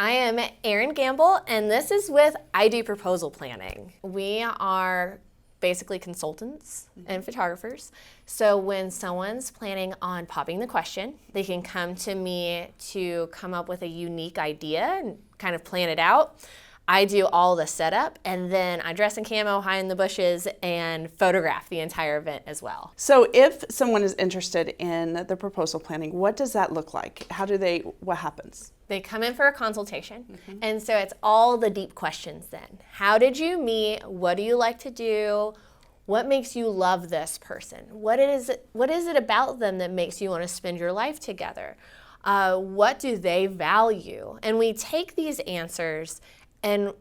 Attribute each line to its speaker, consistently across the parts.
Speaker 1: I am Erin Gamble, and this is with I Do Proposal Planning. We are basically consultants and photographers. So when someone's planning on popping the question, they can come to me to come up with a unique idea and kind of plan it out. I do all the setup, and then I dress in camo, hide in the bushes, and photograph the entire event as well.
Speaker 2: So if someone is interested in the proposal planning, what does that look like? What happens?
Speaker 1: They come in for a consultation, and so it's all the deep questions then. How did you meet? What do you like to do? What makes you love this person? What is it about them that makes you want to spend your life together? What do they value? And we take these answers and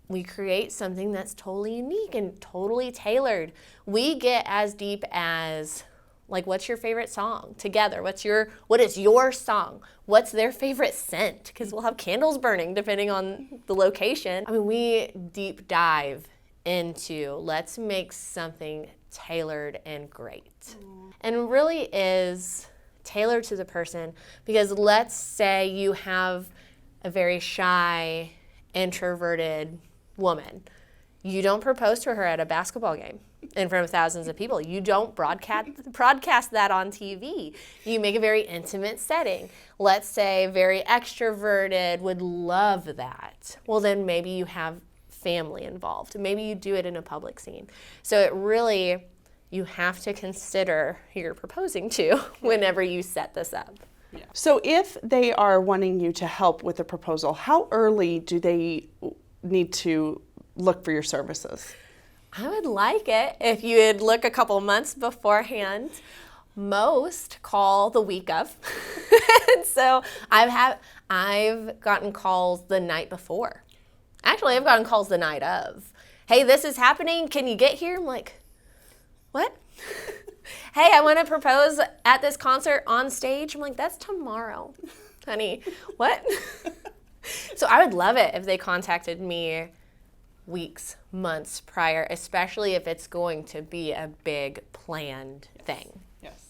Speaker 1: we create something that's totally unique and totally tailored. We get as deep as, like, what's your favorite song together? What is your song? What's their favorite scent? Because we'll have candles burning depending on the location. I mean, we deep dive into let's make something tailored and great. And really is tailored to the person, because let's say you have a very shy, introverted woman. You don't propose to her at a basketball game in front of thousands of people. You don't broadcast that on TV. You make a very intimate setting. Let's say very extroverted would love that. Well, then maybe you have family involved. Maybe you do it in a public scene. So it really, you have to consider who you're proposing to whenever you set this up.
Speaker 2: Yeah. So if they are wanting you to help with the proposal, how early do they need to look for your services?
Speaker 1: I would like it if you would look a couple months beforehand. Most call the week of. And so I've gotten calls the night before. Actually, I've gotten calls the night of. Hey, this is happening. Can you get here? I'm like, what? Hey, I want to propose at this concert on stage. I'm like, that's tomorrow, honey. What? So I would love it if they contacted me weeks, months prior, especially if it's going to be a big planned thing.
Speaker 2: Yes.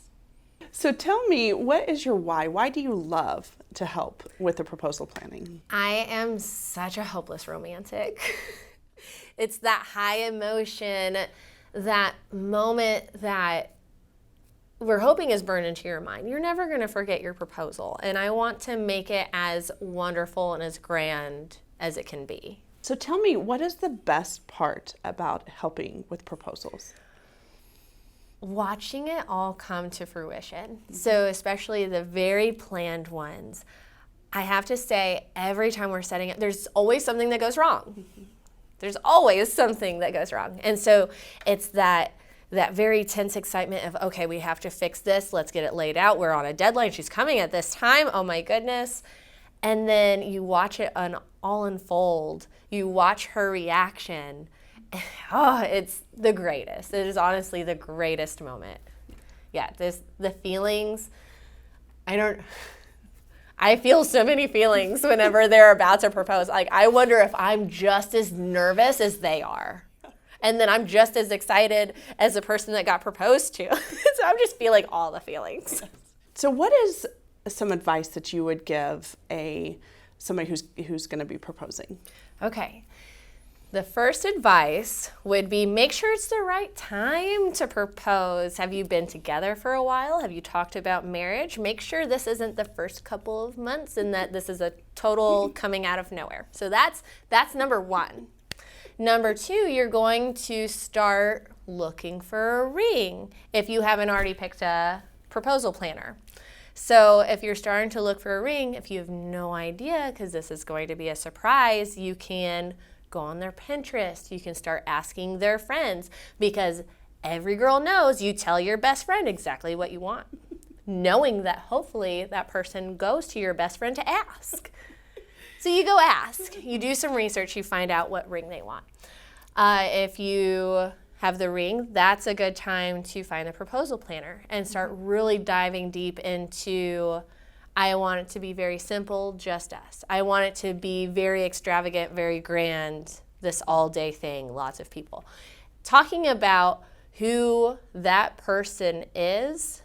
Speaker 2: So tell me, what is your why? Why do you love to help with the proposal planning?
Speaker 1: I am such a hopeless romantic. It's that high emotion, that moment that we're hoping is burned into your mind. You're never going to forget your proposal, and I want to make it as wonderful and as grand as it can be.
Speaker 2: So tell me, what is the best part about helping with proposals?
Speaker 1: Watching it all come to fruition. So especially the very planned ones. I have to say, every time we're setting it, there's always something that goes wrong. There's always something that goes wrong. And so it's that very tense excitement of, okay, we have to fix this. Let's get it laid out. We're on a deadline. She's coming at this time. Oh my goodness. And then you watch it all unfold. You watch her reaction. Oh, it's the greatest. It is honestly the greatest moment. Yeah, the feelings, I feel so many feelings whenever they're about to propose. Like, I wonder if I'm just as nervous as they are. And then I'm just as excited as the person that got proposed to. So I'm just feeling all the feelings.
Speaker 2: So what is some advice that you would give somebody who's going to be proposing?
Speaker 1: Okay. The first advice would be, make sure it's the right time to propose. Have you been together for a while? Have you talked about marriage? Make sure this isn't the first couple of months and that this is a total coming out of nowhere. So that's number one. Number two, you're going to start looking for a ring if you haven't already picked a proposal planner. So if you're starting to look for a ring, if you have no idea, because this is going to be a surprise, you can go on their Pinterest. You can start asking their friends, because every girl knows you tell your best friend exactly what you want, knowing that hopefully that person goes to your best friend to ask. So you go ask, you do some research, you find out what ring they want. If you have the ring, that's a good time to find the proposal planner and start really diving deep into, I want it to be very simple, just us. I want it to be very extravagant, very grand, this all-day thing, lots of people. Talking about who that person is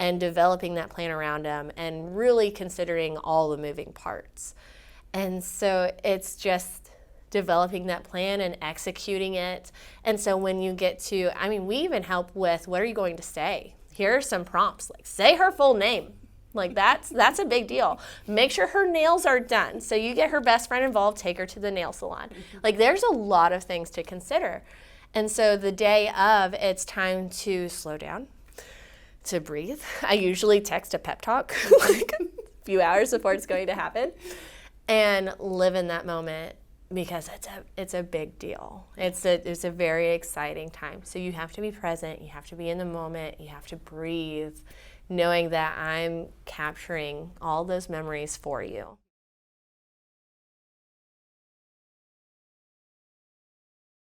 Speaker 1: and developing that plan around them and really considering all the moving parts. And so it's just developing that plan and executing it. And so when you get to, I mean, we even help with, what are you going to say? Here are some prompts, like say her full name. Like that's a big deal. Make sure her nails are done. So you get her best friend involved, take her to the nail salon. Like there's a lot of things to consider. And so the day of, it's time to slow down, to breathe. I usually text a pep talk like a few hours before it's going to happen, and live in that moment, because it's a big deal. It's a very exciting time. So you have to be present, you have to be in the moment, you have to breathe, knowing that I'm capturing all those memories for you.